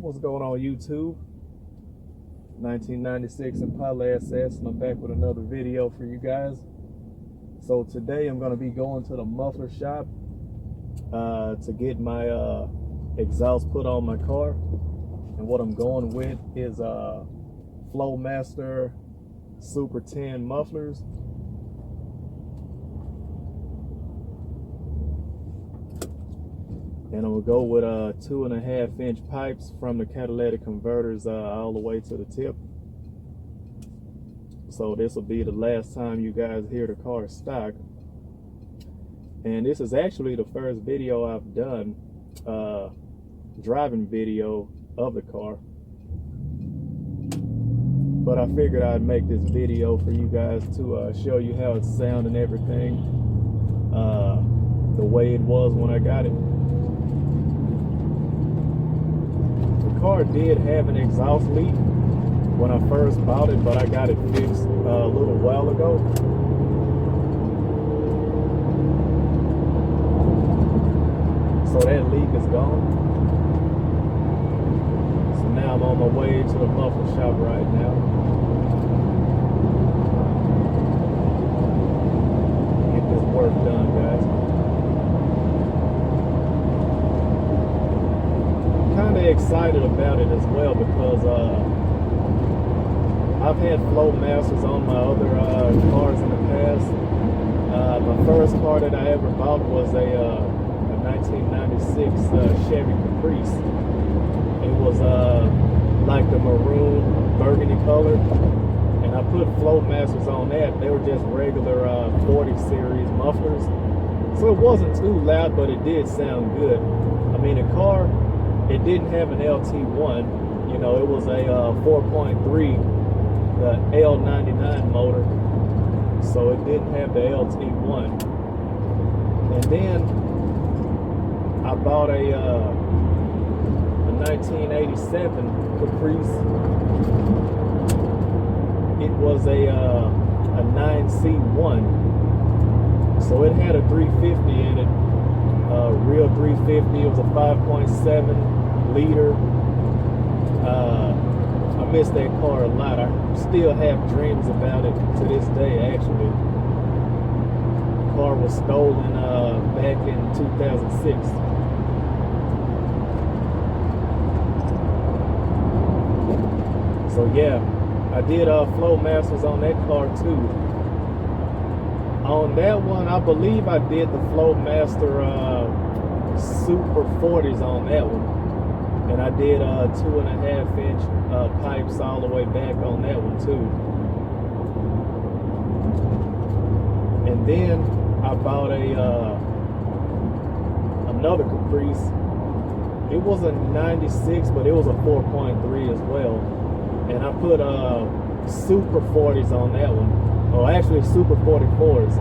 What's going on YouTube? 1996 Impala SS, and I'm back with another video for you guys. So today I'm going to be going to the muffler shop to get my exhaust put on my car. And what I'm going with is Flowmaster Super 10 mufflers. And I'm gonna go with 2.5 inch pipes from the catalytic converters all the way to the tip. So this will be the last time you guys hear the car stock. And this is actually the first video I've done, driving video of the car. But I figured I'd make this video for you guys to show you how it sounds and everything, the way it was when I got it. The car did have an exhaust leak when I first bought it, but I got it fixed a little while ago. So that leak is gone. So now I'm on my way to the muffler shop right now. Get this work done, guys. Kind of excited about it as well because I've had Flowmasters on my other cars in the past. My first car that I ever bought was a 1996 Chevy Caprice. It was like the maroon burgundy color, and I put Flowmasters on that. They were just regular 40 series mufflers, so it wasn't too loud, but it did sound good. I mean, the car, it didn't have an LT1, you know, it was a 4.3, the L99 motor, so it didn't have the LT1. And then I bought a 1987 Caprice. It was a 9C1, so it had a 350 in it. Real 350. It was a 5.7 liter. I miss that car a lot. I still have dreams about it to this day, actually. The car was stolen back in 2006. So yeah, I did Flowmasters on that car too. On that one, I believe I did the Flowmaster Super 40s on that one. And I did 2.5 inch pipes all the way back on that one too. And then I bought another Caprice. It was a 96, but it was a 4.3 as well. And I put Super 40s on that one. Or actually Super 44s.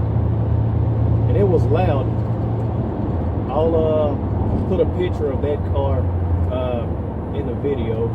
And it was loud. I'll put a picture of that car in the video.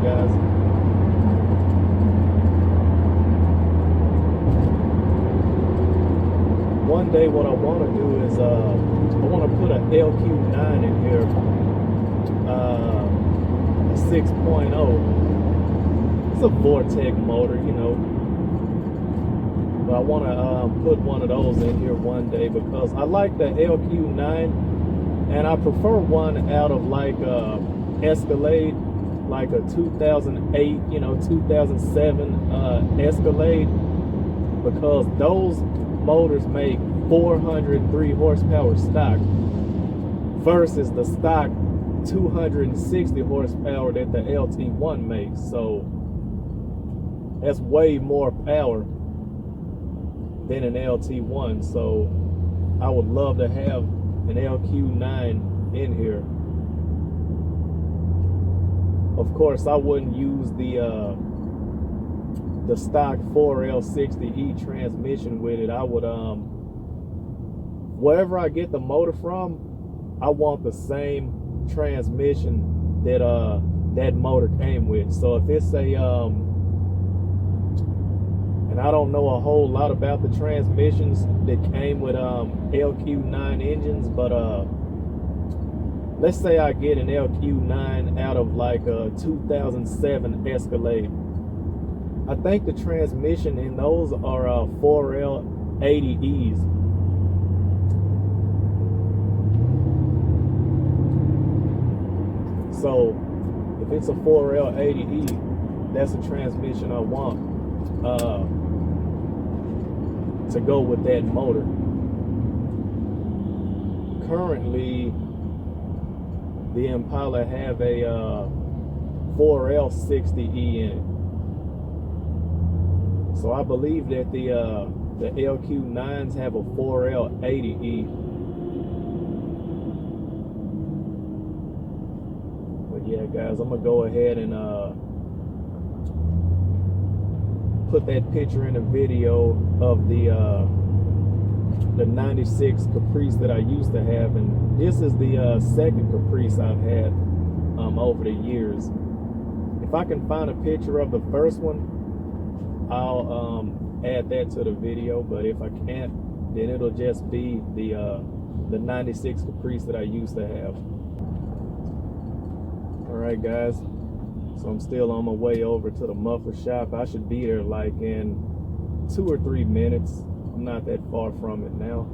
guys. One day what I want to do is I want to put an LQ9 in here, a 6.0. It's a Vortec motor, you know, but I want to put one of those in here one day because I like the LQ9, and I prefer one out of like Escalade, like a 2008, you know, 2007 Escalade, because those motors make 403 horsepower stock versus the stock 260 horsepower that the LT1 makes. So that's way more power than an LT1. So I would love to have an LQ9 in here. Of course, I wouldn't use the stock 4L60E transmission with it. I would wherever I get the motor from, I want the same transmission that that motor came with. So if it's a and I don't know a whole lot about the transmissions that came with LQ9 engines, but let's say I get an LQ9 out of like a 2007 Escalade. I think the transmission in those are 4L80Es. So if it's a 4L80E, that's a transmission I want to go with that motor. Currently, the Impala have a 4L60E in it. So I believe that the LQ9s have a 4L80E. But yeah, guys, I'm gonna go ahead and put that picture in a video of the 96 Caprice that I used to have, and this is the second Caprice I've had over the years. If I can find a picture of the first one, I'll add that to the video, but if I can't, then it'll just be the 96 Caprice that I used to have. Alright guys, so I'm still on my way over to the muffler shop. I should be there like in 2 or 3 minutes. I'm not that far from it now.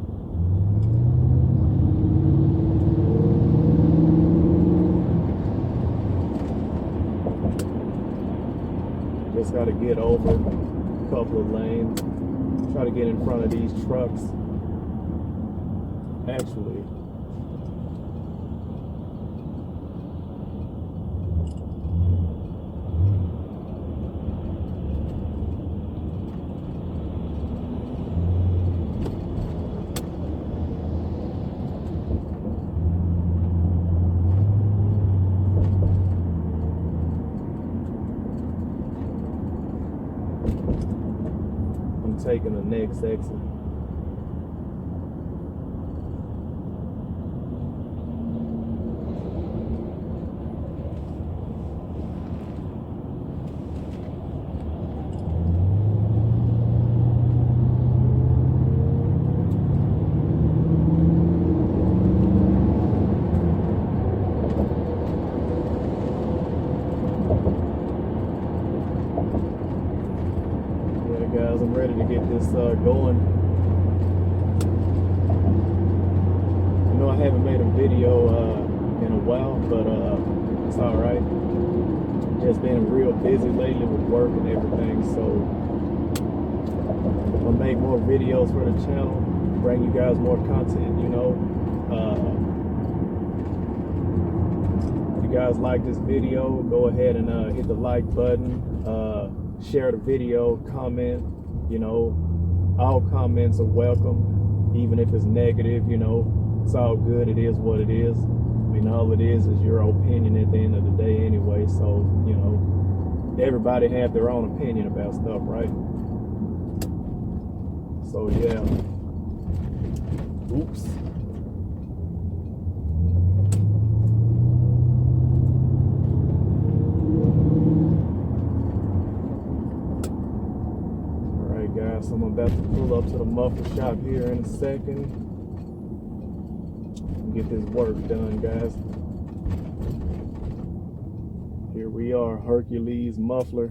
Just got to get over a couple of lanes, try to get in front of these trucks. Actually, taking the next exit. Guys, I'm ready to get this going. I know I haven't made a video in a while, but it's alright. Just been real busy lately with work and everything, so I'll make more videos for the channel, bring you guys more content, you know. If you guys like this video, go ahead and hit the like button. Share the video, comment, you know, all comments are welcome, even if it's negative, you know, it's all good, it is what it is. I mean, all it is your opinion at the end of the day anyway, so, you know, everybody have their own opinion about stuff, right? So, yeah. Oops. Alright, so I'm about to pull up to the muffler shop here in a second and get this work done, guys. Here we are, Hercules muffler.